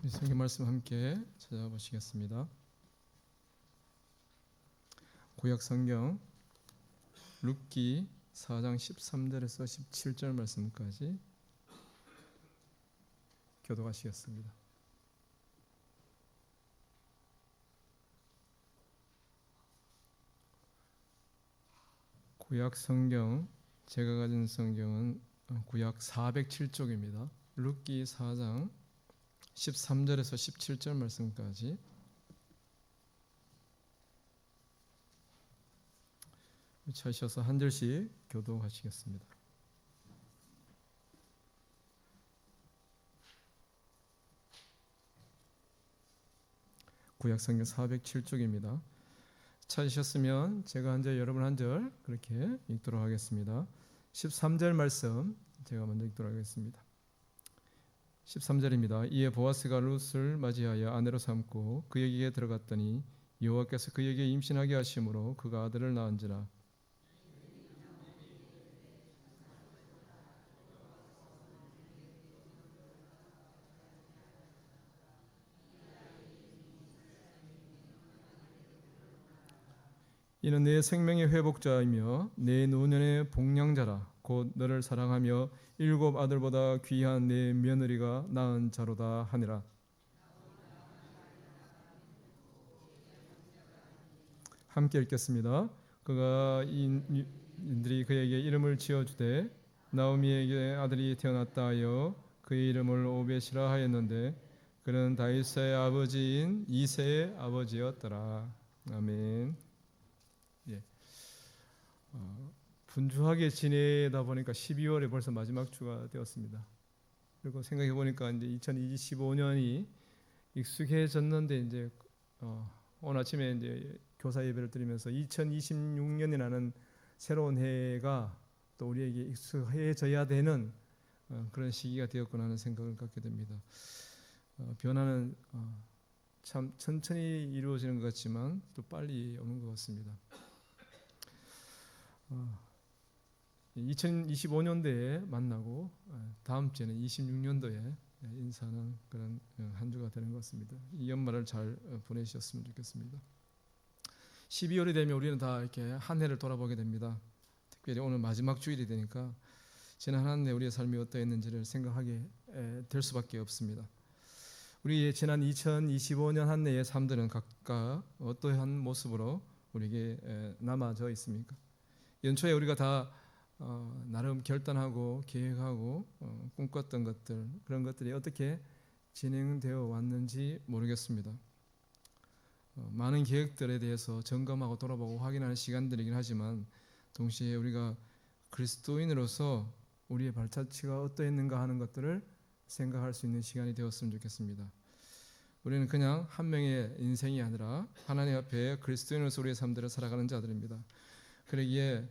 성경 말씀 함께 찾아보시겠습니다. 구약 성경 룻기 4장 13절에서 17절 말씀까지 교독하시겠습니다. 구약 성경, 제가 가진 성경은 구약 407쪽입니다. 룻기 4장 13절에서 17절 말씀까지 찾으셔서 한 절씩 교독하시겠습니다. 구약 성경 407쪽입니다. 찾으셨으면 제가 한 절, 여러분 한 절 그렇게 읽도록 하겠습니다. 13절 말씀 제가 먼저 읽도록 하겠습니다. 13절입니다. 이에 보아스가 룻을 맞이하여 아내로 삼고 그에게 들어갔더니 여호와께서 그에게 임신하게 하심으로 그가 아들을 낳은지라. 이는 내 생명의 회복자이며 내 노년의 복량자라. 곧 너를 사랑하며 7 아들보다 귀한 내 며느리가 낳은 자로다 하니라. 함께 읽겠습니다. 그가 인들이 그에게 이름을 지어주되 나오미에게 아들이 태어났다 하여 그의 이름을 오벳이라 하였는데 그는 다윗의 아버지인 이새의 아버지였더라. 아멘. 예. 분주하게 지내다 보니까 12월에 벌써 마지막 주가 되었습니다. 그리고 생각해 보니까 이제 2025년이 익숙해졌는데 이제 오늘 아침에 이제 교사 예배를 드리면서 2026년이라는 새로운 해가 또 우리에게 익숙해져야 되는 그런 시기가 되었구나 하는 생각을 갖게 됩니다. 변화는 참 천천히 이루어지는 것 같지만 또 빨리 오는 것 같습니다. 2025년도에 만나고 다음 주에는 26년도에 인사하는 그런 한 주가 되는 것 같습니다. 이 연말을 잘 보내셨으면 좋겠습니다. 12월이 되면 우리는 다 이렇게 한 해를 돌아보게 됩니다. 특별히 오늘 마지막 주일이 되니까 지난 한 해 우리의 삶이 어떠했는지를 생각하게 될 수밖에 없습니다. 우리의 지난 2025년 한 해의 삶들은 각각 어떠한 모습으로 우리에게 남아져 있습니까? 연초에 우리가 다 나름 결단하고 계획하고 꿈꿨던 것들, 그런 것들이 어떻게 진행되어 왔는지 모르겠습니다. 많은 계획들에 대해서 점검하고 돌아보고 확인하는 시간들이긴 하지만 동시에 우리가 그리스도인으로서 우리의 발자취가 어떠했는가 하는 것들을 생각할 수 있는 시간이 되었으면 좋겠습니다. 우리는 그냥 한 명의 인생이 아니라 하나님 앞에 그리스도인으로서 우리의 삶들을 살아가는 자들입니다. 그러기에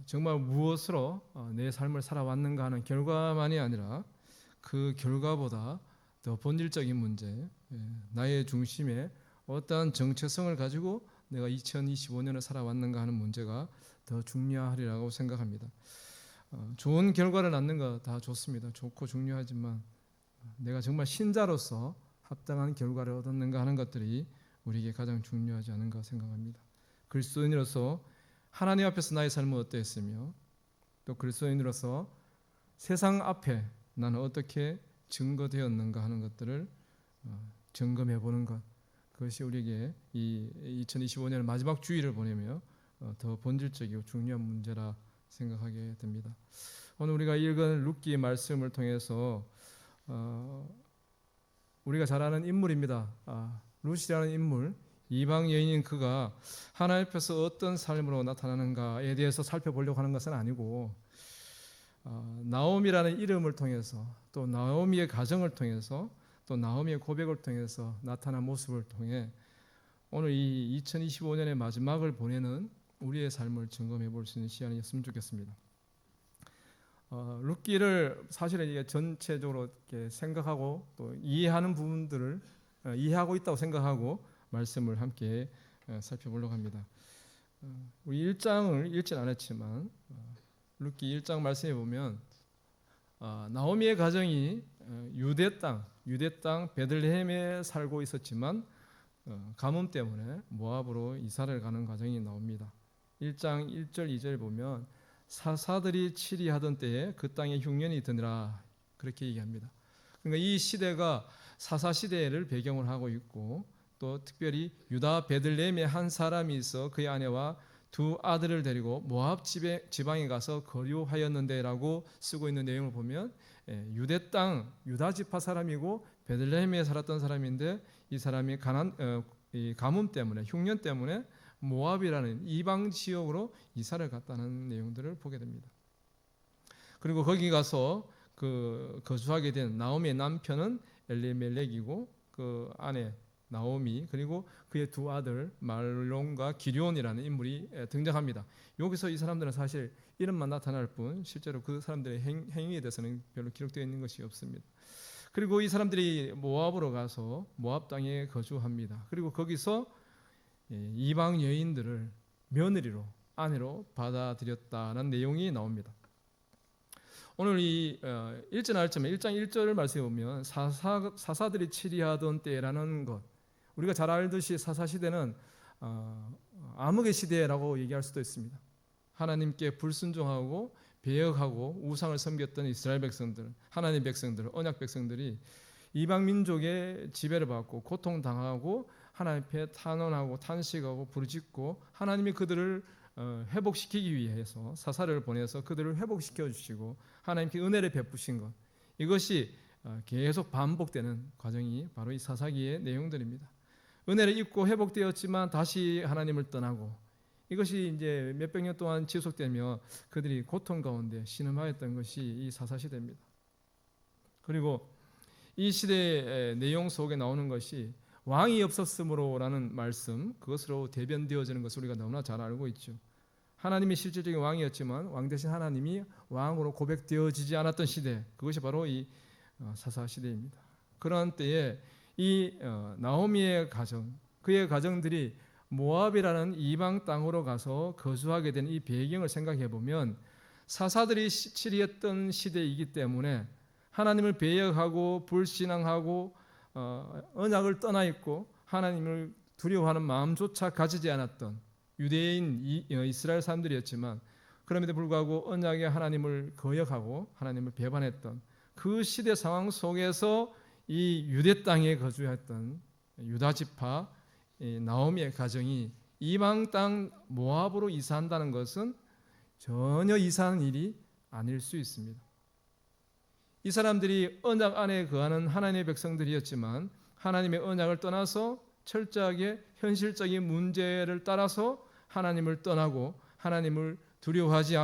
정말 무엇으로 내 삶을 살아왔는가 하는 결과만이 아니라 그 결과보다 더 본질적인 문제, 나의 중심에 어떠한 정체성을 가지고 내가 2025년을 살아왔는가 하는 문제가 더 중요하리라고 생각합니다. 좋은 결과를 낳는 거 다 좋습니다. 좋고 중요하지만 내가 정말 신자로서 합당한 결과를 얻었는가 하는 것들이 우리에게 가장 중요하지 않은가 생각합니다. 그리스도인으로서 하나님 앞에서 나의 삶은 어떠했으며 또 그리스도인으로서 세상 앞에 나는 어떻게 증거되었는가 하는 것들을 점검해 보는 것, 그것이 우리에게 이 2025년 마지막 주일을 보내며 더 본질적이고 중요한 문제라 생각하게 됩니다. 오늘 우리가 읽은 룻기 말씀을 통해서 우리가 잘 아는 인물입니다. 룻이라는 인물, 이방 여인인 그가 하나님 앞에서 어떤 삶으로 나타나는가에 대해서 살펴보려고 하는 것은 아니고 나오미라는 이름을 통해서 또 나오미의 가정을 통해서 또 나오미의 고백을 통해서 나타난 모습을 통해 오늘 이 2025년의 마지막을 보내는 우리의 삶을 점검해 볼 수 있는 시간이었으면 좋겠습니다. 룻기를 사실은 이게 전체적으로 이렇게 생각하고 또 이해하는 부분들을 이해하고 있다고 생각하고 말씀을 함께 살펴보려고 합니다. 우리 1장을 읽진 않았지만 룻기 1장 말씀에 보면 나오미의 가정이 유대 땅 베들레헴에 살고 있었지만 가뭄 때문에 모압으로 이사를 가는 과정이 나옵니다. 1장 1절 2절 보면 사사들이 치리하던 때에 그 땅에 흉년이 드니라 그렇게 얘기합니다. 그러니까 이 시대가 사사 시대를 배경을 하고 있고 또 특별히 유다 베들레헴에 한 사람이 있어 그의 아내와 두 아들을 데리고 모압 지방에 가서 거류하였는데라고 쓰고 있는 내용을 보면 유대 땅 유다 지파 사람이고 베들레헴에 살았던 사람인데 이 사람이 이 가뭄 때문에 흉년 때문에 모압이라는 이방 지역으로 이사를 갔다는 내용들을 보게 됩니다. 그리고 거기 가서 거주하게 된 나오미의 남편은 엘리멜렉이고 그 아내 나오미 그리고 그의 두 아들 말론과 기럝이라는 인물이 등장합니다. 여기서 이 사람들은 사실 이름만 나타날 뿐 실제로 그 사람들의 행위에 대해서는 별로 기록되어 있는 것이 없습니다. 그리고 이 사람들이 모압으로 가서 모압 땅에 거주합니다. 그리고 거기서 이방 여인들을 며느리로 아내로 받아들였다는 내용이 나옵니다. 오늘 이 1절 알점에 1장 1절 말씀에 보면 사사들이 치리하던 때라는 것, 우리가 잘 알듯이 사사시대는 암흑의 시대라고 얘기할 수도 있습니다. 하나님께 불순종하고 배역하고 우상을 섬겼던 이스라엘 백성들, 하나님 백성들, 언약 백성들이 이방 민족의 지배를 받고 고통당하고 하나님 앞에 탄원하고 탄식하고 부르짖고 하나님이 그들을 회복시키기 위해서 사사를 보내서 그들을 회복시켜 주시고 하나님께 은혜를 베푸신 것, 이것이 계속 반복되는 과정이 바로 이 사사기의 내용들입니다. 은혜를 입고 회복되었지만 다시 하나님을 떠나고, 이것이 이제 몇백 년 동안 지속되며 그들이 고통 가운데 신음하였던 것이 이 사사시대입니다. 그리고 이 시대의 내용 속에 나오는 것이 왕이 없었으므로라는 말씀, 그것으로 대변되어지는 것을 우리가 너무나 잘 알고 있죠. 하나님이 실질적인 왕이었지만 왕 대신 하나님이 왕으로 고백되어지지 않았던 시대, 그것이 바로 이 사사시대입니다. 그런 때에 이 나오미의 가정, 그의 가정들이 모압이라는 이방 땅으로 가서 거주하게 된 이 배경을 생각해 보면 사사들이 치리했던 시대이기 때문에 하나님을 배역하고 불신앙하고 언약을 떠나 있고 하나님을 두려워하는 마음조차 가지지 않았던 유대인 이스라엘 사람들이었지만, 그럼에도 불구하고 언약의 하나님을 거역하고 하나님을 배반했던 그 시대 상황 속에서 이 유대 땅에 거주했던 유다 지파 나오미의 가정이 이방 땅 모압으로 이사한다는 것은 전혀 이상한 일이 아닐 수 있습니다. 이 사람들이 언약 안에 거하는 하나님의 백성들이었지만 하나님의 언약을 떠나서 철저하게 현실적인 문제를 따라서 하나님을 떠나고 하나님을 두려워하지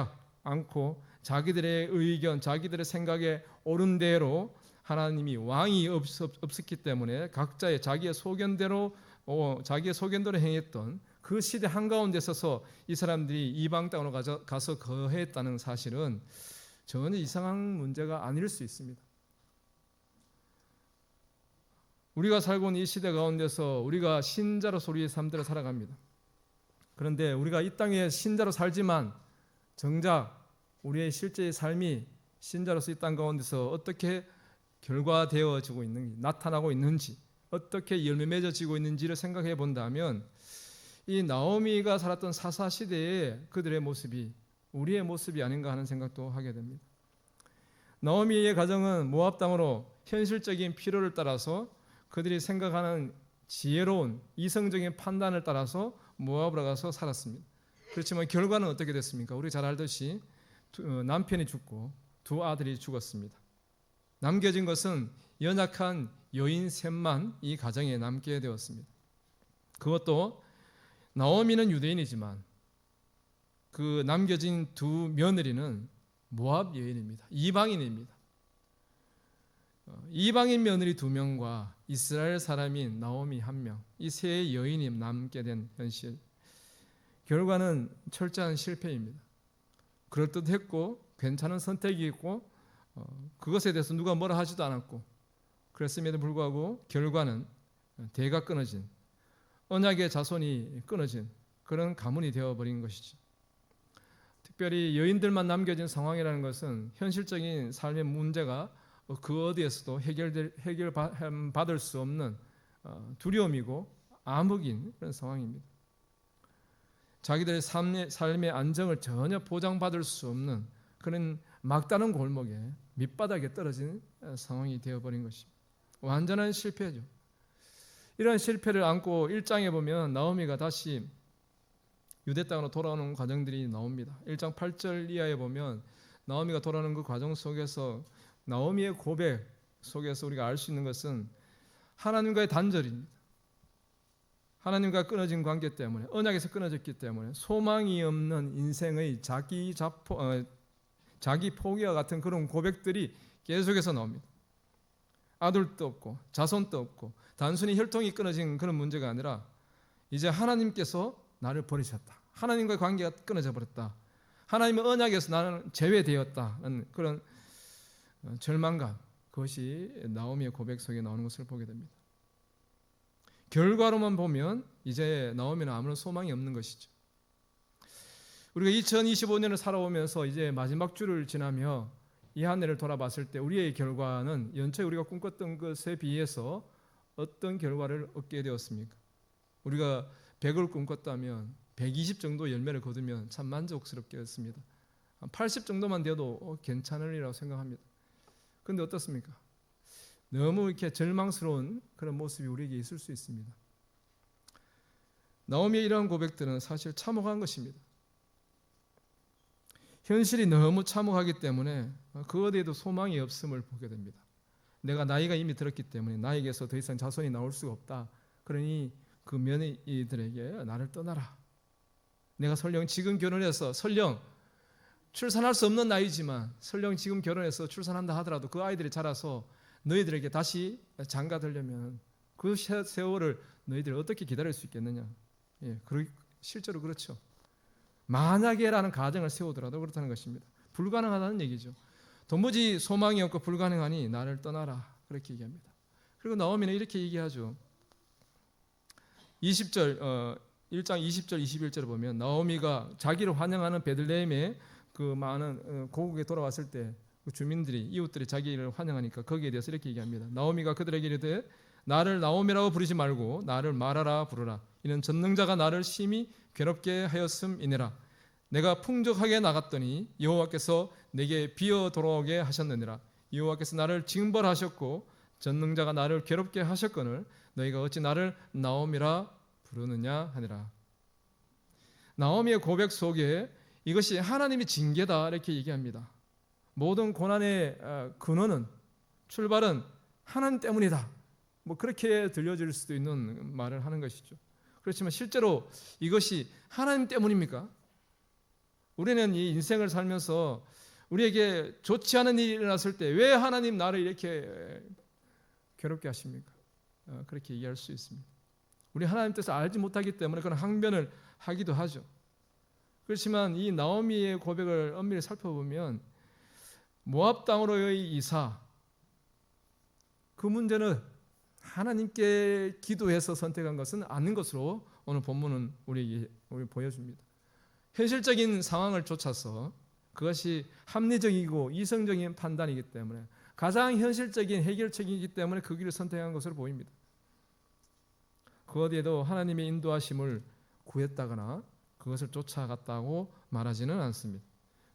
않고 자기들의 의견, 자기들의 생각에 옳은 대로, 하나님이 왕이 없었기 때문에 각자의 자기의 소견대로 행했던 그 시대 한가운데 서서 이 사람들이 이방 땅으로 가서 거했다는 사실은 전혀 이상한 문제가 아닐 수 있습니다. 우리가 살고 있는 이 시대 가운데서 우리가 신자로서 우리의 삶대로 살아갑니다. 그런데 우리가 이 땅에 신자로 살지만 정작 우리의 실제의 삶이 신자로서 이 땅 가운데서 어떻게 결과되어지고 있는지, 나타나고 있는지, 어떻게 열매 맺어지고 있는지를 생각해 본다면 이 나오미가 살았던 사사 시대의 그들의 모습이 우리의 모습이 아닌가 하는 생각도 하게 됩니다. 나오미의 가정은 모압 땅으로 현실적인 필요를 따라서 그들이 생각하는 지혜로운 이성적인 판단을 따라서 모압으로 가서 살았습니다. 그렇지만 결과는 어떻게 됐습니까? 우리 잘 알듯이 남편이 죽고 두 아들이 죽었습니다. 남겨진 것은 연약한 여인 셋만 이 가정에 남게 되었습니다. 그것도 나오미는 유대인이지만 그 남겨진 두 며느리는 모압 여인입니다. 이방인입니다. 이방인 며느리 2명과 이스라엘 사람인 나오미 1명, 이 세 여인이 남게 된 현실, 결과는 철저한 실패입니다. 그럴듯했고 괜찮은 선택이었고 그것에 대해서 누가 뭐라 하지도 않았고, 그랬음에도 불구하고 결과는 대가 끊어진, 언약의 자손이 끊어진 그런 가문이 되어버린 것이죠. 특별히 여인들만 남겨진 상황이라는 것은 현실적인 삶의 문제가 그 어디에서도 해결받을 수 없는 두려움이고 암흑인 그런 상황입니다. 자기들의 삶의 안정을 전혀 보장받을 수 없는 그런 막다른 골목에 밑바닥에 떨어진 상황이 되어버린 것입니다. 완전한 실패죠. 이런 실패를 안고 1장에 보면 나오미가 다시 유대 땅으로 돌아오는 과정들이 나옵니다. 1장 8절 이하에 보면 나오미가 돌아오는 그 과정 속에서 나오미의 고백 속에서 우리가 알 수 있는 것은 하나님과의 단절입니다. 하나님과 끊어진 관계 때문에, 언약에서 끊어졌기 때문에 소망이 없는 인생의 자기 포기와 같은 그런 고백들이 계속해서 나옵니다. 아들도 없고 자손도 없고 단순히 혈통이 끊어진 그런 문제가 아니라 이제 하나님께서 나를 버리셨다. 하나님과의 관계가 끊어져 버렸다. 하나님의 언약에서 나는 제외되었다는 그런 절망감, 그것이 나오미의 고백 속에 나오는 것을 보게 됩니다. 결과로만 보면 이제 나오미는 아무런 소망이 없는 것이죠. 우리가 2025년을 살아오면서 이제 마지막 주를 지나며 이 한 해를 돌아봤을 때 우리의 결과는 연초에 우리가 꿈꿨던 것에 비해서 어떤 결과를 얻게 되었습니까? 우리가 100을 꿈꿨다면 120 정도 열매를 거두면 참 만족스럽겠습니다. 80 정도만 돼도 괜찮으리라고 생각합니다. 그런데 어떻습니까? 너무 이렇게 절망스러운 그런 모습이 우리에게 있을 수 있습니다. 나오미의 이러한 고백들은 사실 참혹한 것입니다. 현실이 너무 참혹하기 때문에 그 어디에도 소망이 없음을 보게 됩니다. 내가 나이가 이미 들었기 때문에 나에게서 더 이상 자손이 나올 수가 없다. 그러니 그 며느리들에게 나를 떠나라. 내가 설령 지금 결혼해서 설령 출산할 수 없는 나이지만 설령 지금 결혼해서 출산한다 하더라도 그 아이들이 자라서 너희들에게 다시 장가들려면 그 세월을 너희들이 어떻게 기다릴 수 있겠느냐. 실제로 그렇죠. 만약에라는 가정을 세우더라도 그렇다는 것입니다. 불가능하다는 얘기죠. 도무지 소망이 없고 불가능하니 나를 떠나라. 그렇게 얘기합니다. 그리고 나오미는 이렇게 얘기하죠. 1장 20절 21절을 보면 나오미가 자기를 환영하는 베들레헴의 그 많은 고국에 돌아왔을 때 그 주민들이 이웃들이 자기를 환영하니까 거기에 대해서 이렇게 얘기합니다. 나오미가 그들에게 이르되 나를 나오미라고 부르지 말고 나를 마라라 부르라. 이는 전능자가 나를 심히 괴롭게 하였음이니라. 내가 풍족하게 나갔더니 여호와께서 내게 비어 돌아오게 하셨느니라. 여호와께서 나를 징벌하셨고 전능자가 나를 괴롭게 하셨거늘 너희가 어찌 나를 나오미라 부르느냐 하니라. 나오미의 고백 속에 이것이 하나님의 징계다 이렇게 얘기합니다. 모든 고난의 근원은 출발은 하나님 때문이다. 그렇게 들려질 수도 있는 말을 하는 것이죠. 그렇지만 실제로 이것이 하나님 때문입니까? 우리는 이 인생을 살면서 우리에게 좋지 않은 일이 일어났을 때 왜 하나님 나를 이렇게 괴롭게 하십니까? 그렇게 얘기할 수 있습니다. 우리 하나님 뜻을 알지 못하기 때문에 그런 항변을 하기도 하죠. 그렇지만 이 나오미의 고백을 엄밀히 살펴보면 모압 땅으로의 이사, 그 문제는 하나님께 기도해서 선택한 것은 아닌 것으로 오늘 본문은 우리 보여줍니다. 현실적인 상황을 쫓아서 그것이 합리적이고 이성적인 판단이기 때문에 가장 현실적인 해결책이기 때문에 그 길을 선택한 것으로 보입니다. 그 어디에도 하나님의 인도하심을 구했다거나 그것을 쫓아갔다고 말하지는 않습니다.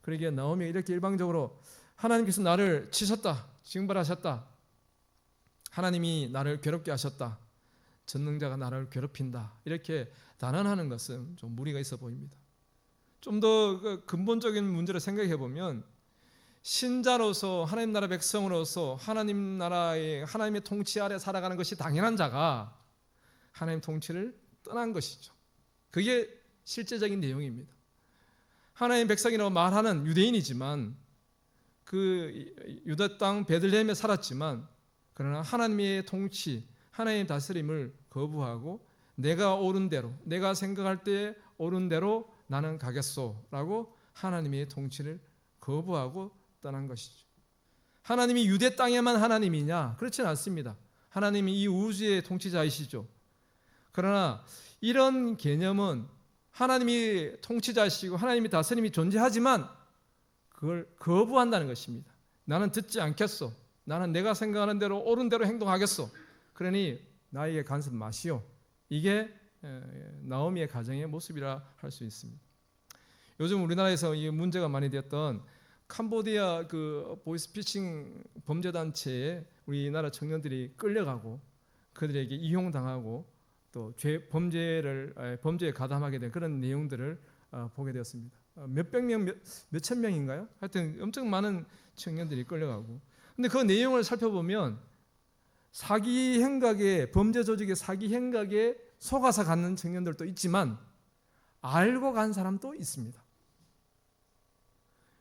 그러기에 나오미가 이렇게 일방적으로 하나님께서 나를 치셨다, 징벌하셨다, 하나님이 나를 괴롭게 하셨다, 전능자가 나를 괴롭힌다 이렇게 단언하는 것은 좀 무리가 있어 보입니다. 좀 더 근본적인 문제를 생각해 보면 신자로서 하나님 나라 백성으로서 하나님 나라의 하나님의 통치 아래 살아가는 것이 당연한 자가 하나님 통치를 떠난 것이죠. 그게 실제적인 내용입니다. 하나님 백성이라고 말하는 유대인이지만 그 유다 땅 베들레헴에 살았지만 그러나 하나님의 통치, 하나님의 다스림을 거부하고 내가 옳은 대로, 내가 생각할 때 옳은 대로 나는 가겠소라고 하나님의 통치를 거부하고 떠난 것이죠. 하나님이 유대 땅에만 하나님이냐? 그렇지는 않습니다. 하나님이 이 우주의 통치자이시죠. 그러나 이런 개념은 하나님이 통치자시고 하나님이 다스림이 존재하지만 그걸 거부한다는 것입니다. 나는 듣지 않겠소. 나는 내가 생각하는 대로 옳은 대로 행동하겠소. 그러니 나에게 간섭 마시오. 이게 나오미의 가정의 모습이라 할 수 있습니다. 요즘 우리나라에서 이 문제가 많이 되었던 캄보디아 그 보이스피싱 범죄단체에 우리나라 청년들이 끌려가고 그들에게 이용당하고 또 범죄에 가담하게 된 그런 내용들을 보게 되었습니다. 몇백 명, 몇천 명인가요? 하여튼 엄청 많은 청년들이 끌려가고. 근데 그 내용을 살펴보면 사기 행각에, 범죄 조직의 사기 행각에 속아서 가는 청년들도 있지만 알고 간 사람도 있습니다.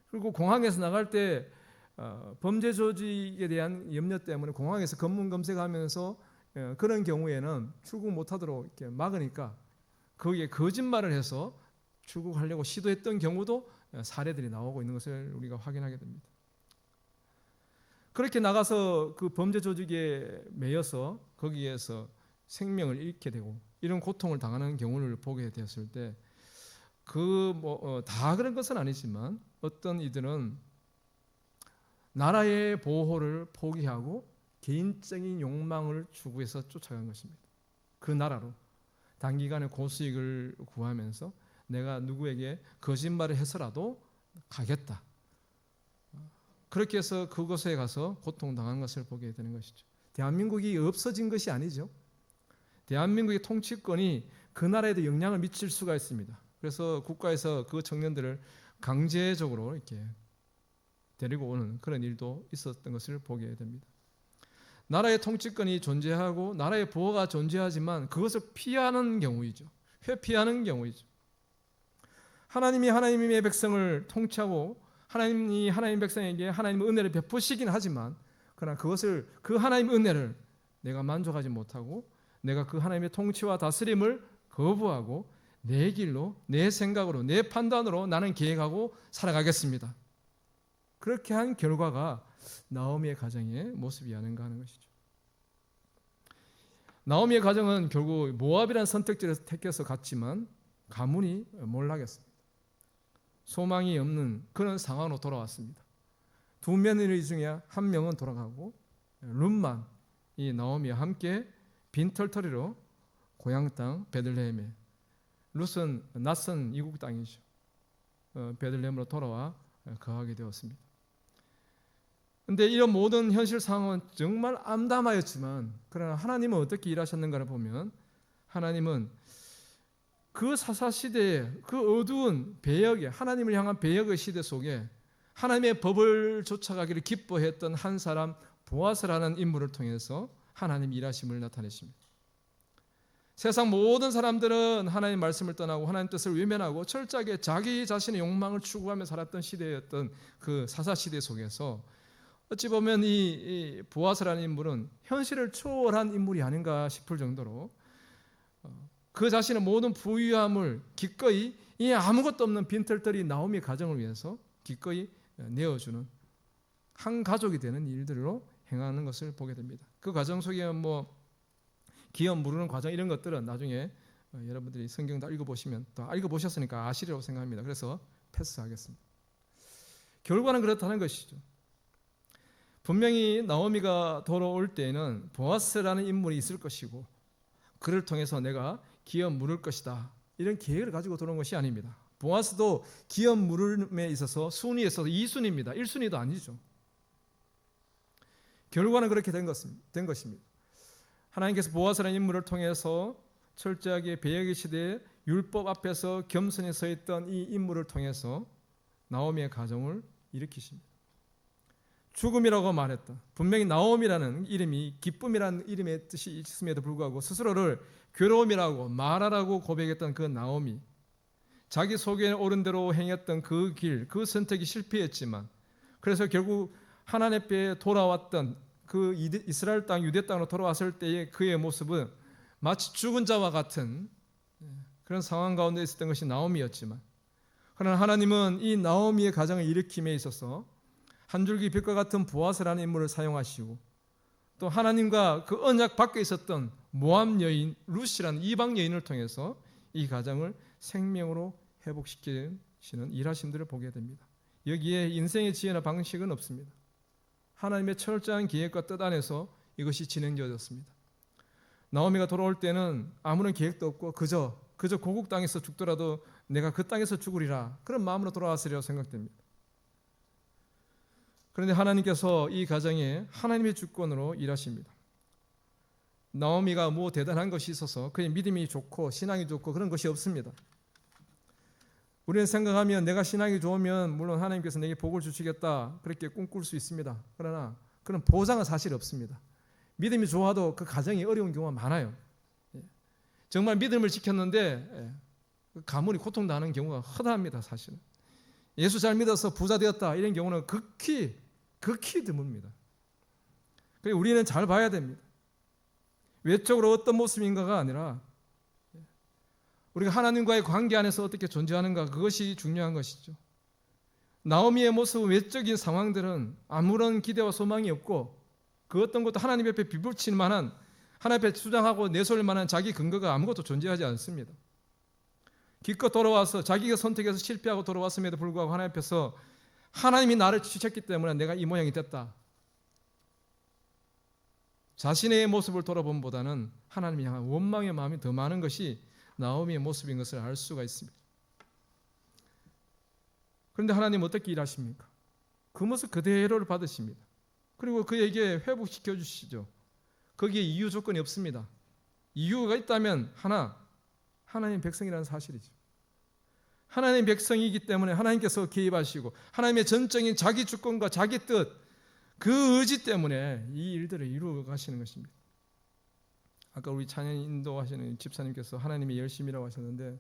그리고 공항에서 나갈 때 범죄 조직에 대한 염려 때문에 공항에서 검문 검색하면서 그런 경우에는 출국 못하도록 이렇게 막으니까 거기에 거짓말을 해서 출국하려고 시도했던 경우도 사례들이 나오고 있는 것을 우리가 확인하게 됩니다. 그렇게 나가서 그 범죄 조직에 매여서 거기에서 생명을 잃게 되고 이런 고통을 당하는 경우를 보게 되었을 때 다 그런 것은 아니지만 어떤 이들은 나라의 보호를 포기하고 개인적인 욕망을 추구해서 쫓아간 것입니다. 그 나라로 단기간에 고수익을 구하면서 내가 누구에게 거짓말을 해서라도 가겠다. 그렇게 해서 그곳에 가서 고통당한 것을 보게 되는 것이죠. 대한민국이 없어진 것이 아니죠. 대한민국의 통치권이 그 나라에도 영향을 미칠 수가 있습니다. 그래서 국가에서 그 청년들을 강제적으로 이렇게 데리고 오는 그런 일도 있었던 것을 보게 됩니다. 나라의 통치권이 존재하고 나라의 보호가 존재하지만 그것을 피하는 경우이죠. 회피하는 경우이죠. 하나님이 하나님의 백성을 통치하고 하나님이 하나님 백성에게 하나님의 은혜를 베푸시긴 하지만 그러나 그 하나님의 은혜를 내가 만족하지 못하고 내가 그 하나님의 통치와 다스림을 거부하고 내 길로, 내 생각으로, 내 판단으로 나는 계획하고 살아가겠습니다. 그렇게 한 결과가 나오미의 가정의 모습이 아닌가 하는 것이죠. 나오미의 가정은 결국 모압이라는 선택지를 택해서 갔지만 가문이 몰락했습니다. 소망이 없는 그런 상황으로 돌아왔습니다. 두 며느리 중에 한 명은 돌아가고 룻만 이 나오미와 함께 빈털터리로 고향 땅 베들레헴에, 룻은 낯선 이국 땅이죠. 베들레헴으로 돌아와 거하게 되었습니다. 그런데 이런 모든 현실 상황은 정말 암담하였지만 그러나 하나님은 어떻게 일하셨는가를 보면 하나님은 그 사사시대에 그 어두운 배역에 하나님을 향한 배역의 시대 속에 하나님의 법을 쫓아가기를 기뻐했던 한 사람 보아스라는 인물을 통해서 하나님 일하심을 나타내십니다. 세상 모든 사람들은 하나님 말씀을 떠나고 하나님 뜻을 외면하고 철저하게 자기 자신의 욕망을 추구하며 살았던 시대였던 그 사사시대 속에서 어찌 보면 이 보아스라는 인물은 현실을 초월한 인물이 아닌가 싶을 정도로 그 자신의 모든 부유함을 기꺼이 이 아무것도 없는 빈털터리 나오미의 가정을 위해서 기꺼이 내어주는 한 가족이 되는 일들로 행하는 것을 보게 됩니다. 그 과정 속에 기업 무르는 과정 이런 것들은 나중에 여러분들이 성경 다 읽어보시면 또 읽어보셨으니까 아시리라고 생각합니다. 그래서 패스하겠습니다. 결과는 그렇다는 것이죠. 분명히 나오미가 돌아올 때에는 보아스라는 인물이 있을 것이고 그를 통해서 내가 기업 물을 것이다. 이런 계획을 가지고 들어온 것이 아닙니다. 보아스도 기업 물음에 있어서 순위에 있어서 2순위입니다. 1순위도 아니죠. 결과는 그렇게 된 것입니다. 하나님께서 보아스라는 인물을 통해서 철저하게 배역의 시대에 율법 앞에서 겸손히 서 있던 이 인물을 통해서 나오미의 가정을 일으키십니다. 죽음이라고 말했던 분명히 나오미라는 이름이 기쁨이라는 이름의 뜻이 있음에도 불구하고 스스로를 괴로움이라고 말하라고 고백했던 그 나오미, 자기 속에 옳은 대로 행했던 그 길, 그 선택이 실패했지만 그래서 결국 하나님 앞에 돌아왔던 그 이스라엘 땅 유대 땅으로 돌아왔을 때의 그의 모습은 마치 죽은 자와 같은 그런 상황 가운데 있었던 것이 나오미였지만 그러나 하나님은 이 나오미의 가정을 일으킴에 있어서 한 줄기 빛과 같은 보아스라는 인물을 사용하시고 또 하나님과 그 언약 밖에 있었던 모압 여인 룻이라는 이방 여인을 통해서 이 가정을 생명으로 회복시키시는 일하심들을 보게 됩니다. 여기에 인생의 지혜나 방식은 없습니다. 하나님의 철저한 계획과 뜻 안에서 이것이 진행되어졌습니다. 나오미가 돌아올 때는 아무런 계획도 없고 그저 고국 땅에서 죽더라도 내가 그 땅에서 죽으리라 그런 마음으로 돌아왔으리라고 생각됩니다. 그런데 하나님께서 이 가정에 하나님의 주권으로 일하십니다. 나오미가 뭐 대단한 것이 있어서 그의 믿음이 좋고 신앙이 좋고 그런 것이 없습니다. 우리는 생각하면 내가 신앙이 좋으면 물론 하나님께서 내게 복을 주시겠다 그렇게 꿈꿀 수 있습니다. 그러나 그런 보장은 사실 없습니다. 믿음이 좋아도 그 가정이 어려운 경우가 많아요. 정말 믿음을 지켰는데 가문이 고통당하는 경우가 허다합니다. 사실은 예수 잘 믿어서 부자 되었다 이런 경우는 극히 드뭅니다. 그래서 우리는 잘 봐야 됩니다. 외적으로 어떤 모습인가가 아니라 우리가 하나님과의 관계 안에서 어떻게 존재하는가 그것이 중요한 것이죠. 나오미의 모습 외적인 상황들은 아무런 기대와 소망이 없고 그 어떤 것도 하나님 앞에 비붙일 만한 하나님 앞에 주장하고 내세울 만한 자기 근거가 아무것도 존재하지 않습니다. 기껏 돌아와서 자기가 선택해서 실패하고 돌아왔음에도 불구하고 하나님 앞에서 하나님이 나를 주셨기 때문에 내가 이 모양이 됐다. 자신의 모습을 돌아봄보다는 하나님을 향한 원망의 마음이 더 많은 것이 나오미의 모습인 것을 알 수가 있습니다. 그런데 하나님 어떻게 일하십니까? 그 모습 그대로를 받으십니다. 그리고 그에게 회복시켜 주시죠. 거기에 이유 조건이 없습니다. 이유가 있다면 하나님 백성이라는 사실이죠. 하나님 백성이기 때문에 하나님께서 개입하시고 하나님의 전적인 자기 주권과 자기 뜻 그 의지 때문에 이 일들을 이루어 가시는 것입니다. 아까 우리 찬양 인도하시는 집사님께서 하나님의 열심이라고 하셨는데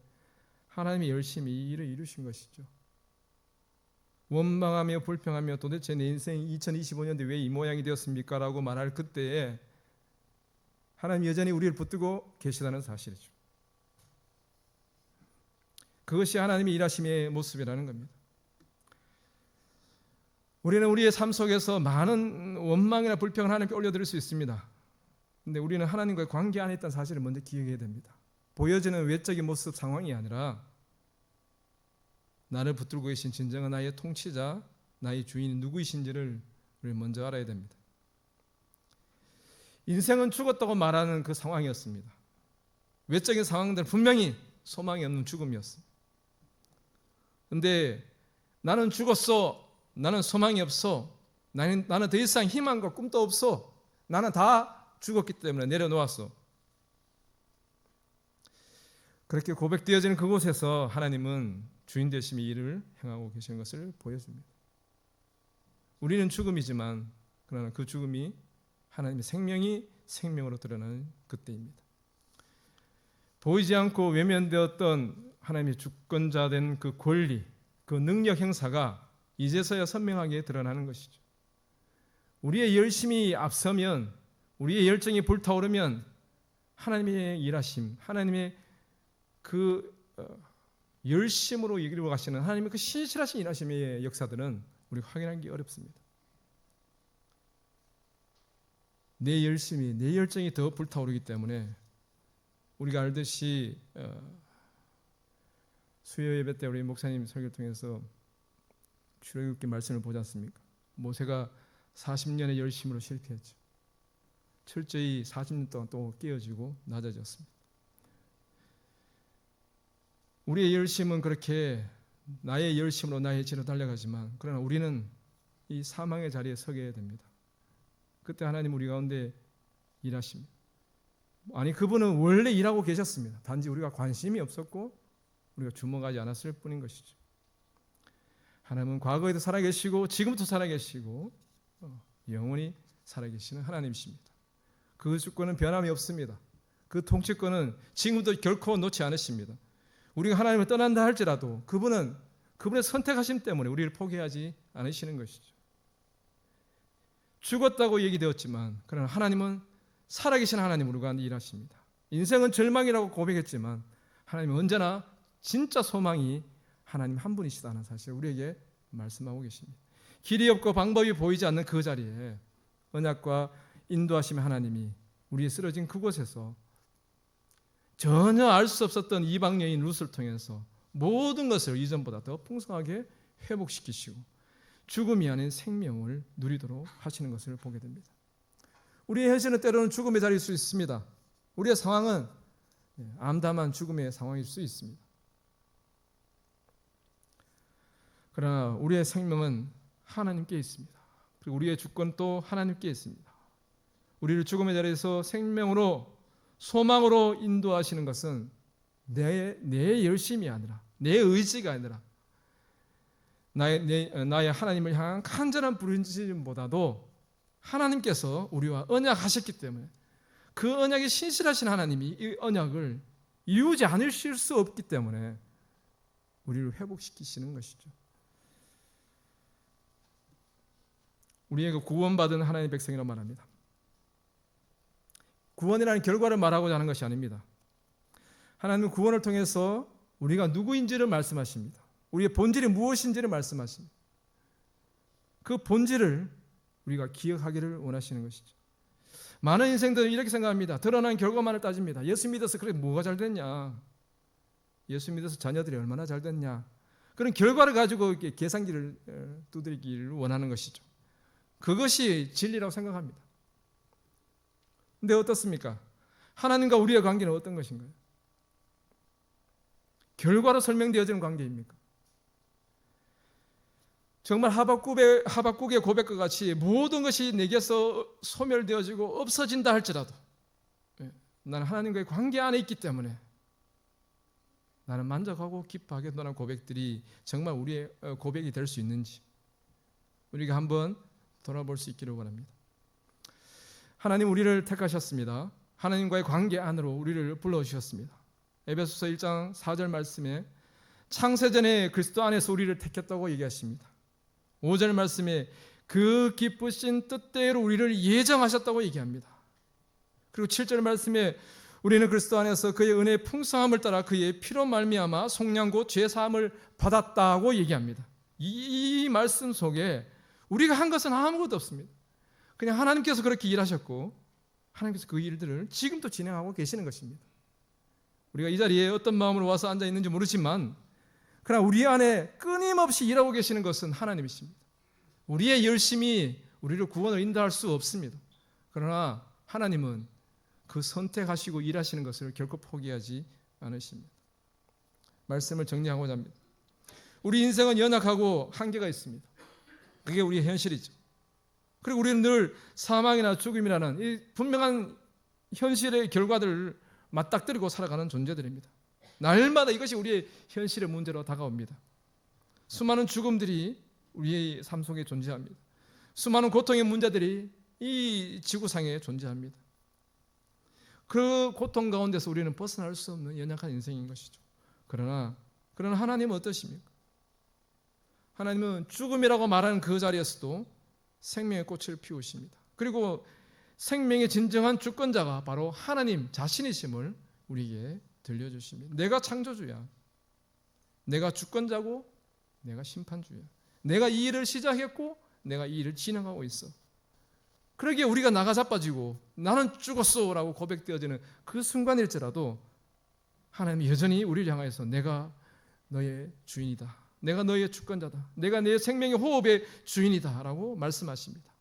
하나님의 열심이 이 일을 이루신 것이죠. 원망하며 불평하며 도대체 내 인생 2025년대 왜 이 모양이 되었습니까? 라고 말할 그때에 하나님 여전히 우리를 붙들고 계시다는 사실이죠. 그것이 하나님의 일하심의 모습이라는 겁니다. 우리는 우리의 삶 속에서 많은 원망이나 불평을 하나님께 올려드릴 수 있습니다. 그런데 우리는 하나님과의 관계 안에 있다는 사실을 먼저 기억해야 됩니다. 보여지는 외적인 모습 상황이 아니라 나를 붙들고 계신 진정한 나의 통치자, 나의 주인이 누구이신지를 우리 먼저 알아야 됩니다. 인생은 죽었다고 말하는 그 상황이었습니다. 외적인 상황들은 분명히 소망이 없는 죽음이었습니다. 그런데 나는 죽었어. 나는 소망이 없어. 나는 더 이상 희망과 꿈도 없어. 나는 다 죽었기 때문에 내려놓았어. 그렇게 고백되어지는 그곳에서 하나님은 주인 되심의 일을 행하고 계시는 것을 보여줍니다. 우리는 죽음이지만 그러나 그 죽음이 하나님의 생명이 생명으로 드러나는 그때입니다. 보이지 않고 외면되었던 하나님의 주권자 된 그 권리, 그 능력 행사가 이제서야 선명하게 드러나는 것이죠. 우리의 열심이 앞서면, 우리의 열정이 불타오르면 하나님의 일하심, 하나님의 그 열심으로 이끌어 가시는 하나님의 그 신실하신 일하심의 역사들은 우리가 확인하기 어렵습니다. 내 열심이, 내 열정이 더 불타오르기 때문에 우리가 알듯이 수요 예배 때 우리 목사님 설교를 통해서 출애굽기 말씀을 보지 않습니까? 모세가 40년의 열심으로 실패했죠. 철저히 40년 동안 또 깨어지고 낮아졌습니다. 우리의 열심은 그렇게 나의 열심으로 나의 지로 달려가지만 그러나 우리는 이 사망의 자리에 서게 됩니다. 그때 하나님 우리 가운데 일하십니다. 아니 그분은 원래 일하고 계셨습니다. 단지 우리가 관심이 없었고 우리가 주목하지 않았을 뿐인 것이죠. 하나님은 과거에도 살아계시고 지금도 살아계시고 영원히 살아계시는 하나님이십니다. 그 주권은 변함이 없습니다. 그 통치권은 지금도 결코 놓지 않으십니다. 우리가 하나님을 떠난다 할지라도 그분은 그분의 선택하심 때문에 우리를 포기하지 않으시는 것이죠. 죽었다고 얘기되었지만 그러나 하나님은 살아계신 하나님으로 가운데 일하십니다. 인생은 절망이라고 고백했지만 하나님은 언제나 진짜 소망이 하나님 한 분이시다는 사실을 우리에게 말씀하고 계십니다. 길이 없고 방법이 보이지 않는 그 자리에 언약과 인도하심의 하나님이 우리의 쓰러진 그곳에서 전혀 알 수 없었던 이방 여인 룻을 통해서 모든 것을 이전보다 더 풍성하게 회복시키시고 죽음이 아닌 생명을 누리도록 하시는 것을 보게 됩니다. 우리의 현실은 때로는 죽음의 자리일 수 있습니다. 우리의 상황은 암담한 죽음의 상황일 수 있습니다. 그러나 우리의 생명은 하나님께 있습니다. 그리고 우리의 주권도 하나님께 있습니다. 우리를 죽음의 자리에서 생명으로 소망으로 인도하시는 것은 내 열심이 아니라 내 의지가 아니라 나의 하나님을 향한 간절한 부르짖음보다도 하나님께서 우리와 언약하셨기 때문에 그 언약이 신실하신 하나님이 이 언약을 이루지 않으실 수 없기 때문에 우리를 회복시키시는 것이죠. 우리에게 구원받은 하나님의 백성이라고 말합니다. 구원이라는 결과를 말하고자 하는 것이 아닙니다. 하나님은 구원을 통해서 우리가 누구인지를 말씀하십니다. 우리의 본질이 무엇인지를 말씀하십니다. 그 본질을 우리가 기억하기를 원하시는 것이죠. 많은 인생들은 이렇게 생각합니다. 드러난 결과만을 따집니다. 예수 믿어서 그래 뭐가 잘 됐냐? 예수 믿어서 자녀들이 얼마나 잘 됐냐? 그런 결과를 가지고 이렇게 계산기를 두드리기를 원하는 것이죠. 그것이 진리라고 생각합니다. 근데 어떻습니까? 하나님과 우리의 관계는 어떤 것인가요? 결과로 설명되어지는 관계입니까? 정말 하박국의 고백과 같이 모든 것이 내게서 소멸되어지고 없어진다 할지라도 나는 하나님과의 관계 안에 있기 때문에 나는 만족하고 기뻐하겠노라는 고백들이 정말 우리의 고백이 될 수 있는지 우리가 한번 돌아볼 수 있기를 원합니다. 하나님 우리를 택하셨습니다. 하나님과의 관계 안으로 우리를 불러주셨습니다. 에베소서 1장 4절 말씀에 창세전에 그리스도 안에서 우리를 택했다고 얘기하십니다. 5절 말씀에 그 기쁘신 뜻대로 우리를 예정하셨다고 얘기합니다. 그리고 7절 말씀에 우리는 그리스도 안에서 그의 은혜의 풍성함을 따라 그의 피로 말미암아 속량 곧 죄 사함을 받았다고 얘기합니다. 이 말씀 속에 우리가 한 것은 아무것도 없습니다. 그냥 하나님께서 그렇게 일하셨고 하나님께서 그 일들을 지금도 진행하고 계시는 것입니다. 우리가 이 자리에 어떤 마음으로 와서 앉아 있는지 모르지만 그러나 우리 안에 끊임없이 일하고 계시는 것은 하나님이십니다. 우리의 열심이 우리를 구원을 인도할 수 없습니다. 그러나 하나님은 그 선택하시고 일하시는 것을 결코 포기하지 않으십니다. 말씀을 정리하고자 합니다. 우리 인생은 연약하고 한계가 있습니다. 그게 우리의 현실이죠. 그리고 우리는 늘 사망이나 죽음이라는 이 분명한 현실의 결과들을 맞닥뜨리고 살아가는 존재들입니다. 날마다 이것이 우리의 현실의 문제로 다가옵니다. 수많은 죽음들이 우리의 삶 속에 존재합니다. 수많은 고통의 문제들이 이 지구상에 존재합니다. 그 고통 가운데서 우리는 벗어날 수 없는 연약한 인생인 것이죠. 그러나 하나님은 어떠십니까? 하나님은 죽음이라고 말하는 그 자리에서도 생명의 꽃을 피우십니다. 그리고 생명의 진정한 주권자가 바로 하나님 자신이심을 우리에게 들려주십니다. 내가 창조주야. 내가 주권자고 내가 심판주야. 내가 이 일을 시작했고 내가 이 일을 진행하고 있어. 그러기에 우리가 나가 자빠지고 나는 죽었어 라고 고백되어지는 그 순간일지라도 하나님이 여전히 우리를 향해서 내가 너의 주인이다. 내가 너의 주권자다. 내가 내 생명의 호흡의 주인이다 라고 말씀하십니다.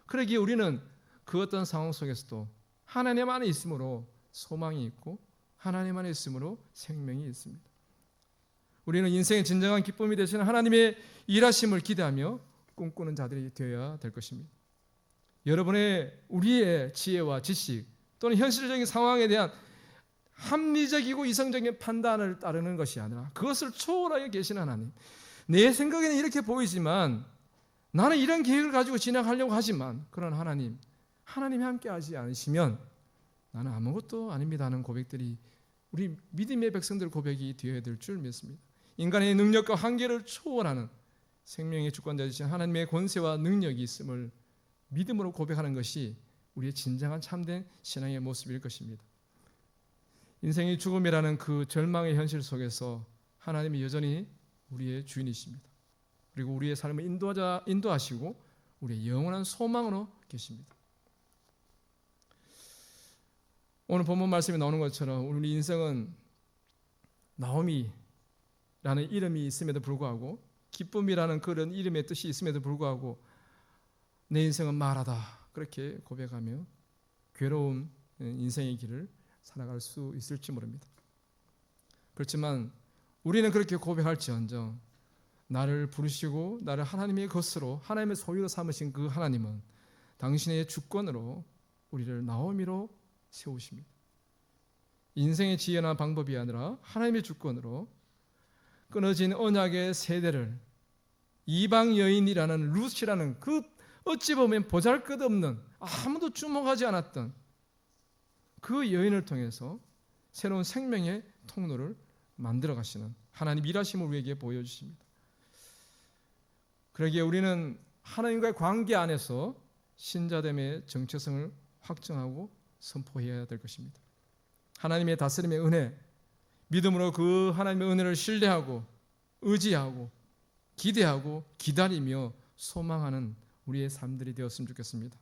그러기에 우리는 그 어떤 상황 속에서도 하나님 안에 있으므로 소망이 있고 하나님 안에 있으므로 생명이 있습니다. 우리는 인생의 진정한 기쁨이 되시는 하나님의 일하심을 기대하며 꿈꾸는 자들이 되어야 될 것입니다. 우리의 지혜와 지식 또는 현실적인 상황에 대한 합리적이고 이성적인 판단을 따르는 것이 아니라 그것을 초월하여 계신 하나님. 내 생각에는 이렇게 보이지만 나는 이런 계획을 가지고 진행하려고 하지만 그런 하나님이 함께 하지 않으시면 나는 아무것도 아닙니다 하는 고백들이 우리 믿음의 백성들 고백이 되어야 될 줄 믿습니다. 인간의 능력과 한계를 초월하는 생명의 주권자이신 하나님의 권세와 능력이 있음을 믿음으로 고백하는 것이 우리의 진정한 참된 신앙의 모습일 것입니다. 인생의 죽음이라는 그 절망의 현실 속에서 하나님이 여전히 우리의 주인이십니다. 그리고 우리의 삶을 인도하시고 우리의 영원한 소망으로 계십니다. 오늘 본문 말씀에 나오는 것처럼 우리 인생은 나오미라는 이름이 있음에도 불구하고 기쁨이라는 그런 이름의 뜻이 있음에도 불구하고 내 인생은 말하다 그렇게 고백하며 괴로운 인생의 길을 살아갈 수 있을지 모릅니다. 그렇지만 우리는 그렇게 고백할지언정 나를 부르시고 나를 하나님의 것으로 하나님의 소유로 삼으신 그 하나님은 당신의 주권으로 우리를 나오미로 세우십니다. 인생의 지혜나 방법이 아니라 하나님의 주권으로 끊어진 언약의 세대를 이방 여인이라는 룻이라는 그 어찌 보면 보잘것없는 아무도 주목하지 않았던 그 여인을 통해서 새로운 생명의 통로를 만들어 가시는 하나님 일하심을 우리에게 보여주십니다. 그러기에 우리는 하나님과의 관계 안에서 신자됨의 정체성을 확정하고 선포해야 될 것입니다. 하나님의 다스림의 은혜, 믿음으로 그 하나님의 은혜를 신뢰하고 의지하고 기대하고 기다리며 소망하는 우리의 삶들이 되었으면 좋겠습니다.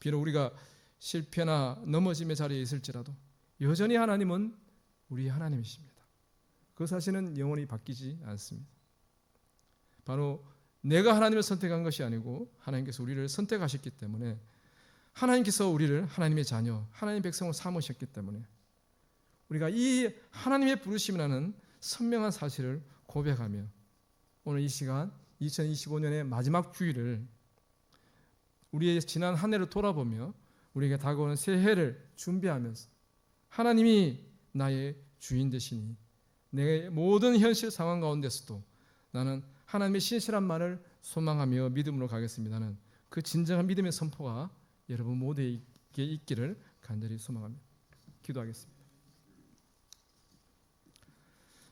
비록 우리가 실패나 넘어짐의 자리에 있을지라도 여전히 하나님은 우리 하나님이십니다. 그 사실은 영원히 바뀌지 않습니다. 바로 내가 하나님을 선택한 것이 아니고 하나님께서 우리를 선택하셨기 때문에 하나님께서 우리를 하나님의 자녀, 하나님의 백성으로 삼으셨기 때문에 우리가 이 하나님의 부르심이라는 선명한 사실을 고백하며 오늘 이 시간 2025년의 마지막 주일을 우리의 지난 한 해를 돌아보며 우리에게 다가오는 새해를 준비하면서 하나님이 나의 주인 되시니 내 모든 현실 상황 가운데서도 나는 하나님의 신실한 말을 소망하며 믿음으로 가겠습니다는 그 진정한 믿음의 선포가 여러분 모두에게 있기를 간절히 소망합니다. 기도하겠습니다.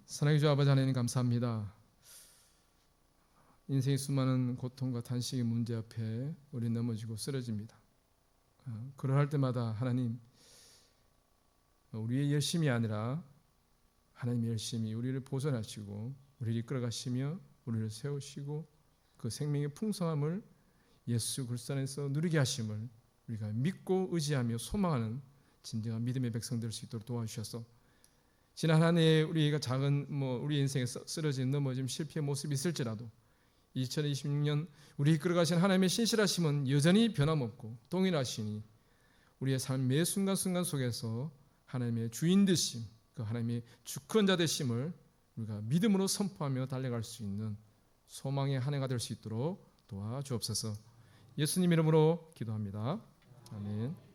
사랑의 주 아버지 하나님 감사합니다. 인생의 수많은 고통과 탄식의 문제 앞에 우리 넘어지고 쓰러집니다. 그러할 때마다 하나님 우리의 열심이 아니라 하나님의 열심이 우리를 보존하시고 우리를 이끌어가시며 우리를 세우시고 그 생명의 풍성함을 예수 그리스도 안에서 누리게 하심을 우리가 믿고 의지하며 소망하는 진정한 믿음의 백성 될 수 있도록 도와주셔서 지난 한 해에 우리가 작은 우리 인생에 쓰러진 넘어짐 실패의 모습이 있을지라도 2026년 우리 이끌어가신 하나님의 신실하심은 여전히 변함없고 동일하시니 우리의 삶 매 순간순간 속에서 하나님의 주인 되심, 그 하나님의 주권자 되심을 우리가 믿음으로 선포하며 달려갈 수 있는 소망의 한 해가 될 수 있도록 도와주옵소서. 예수님 이름으로 기도합니다. 아멘.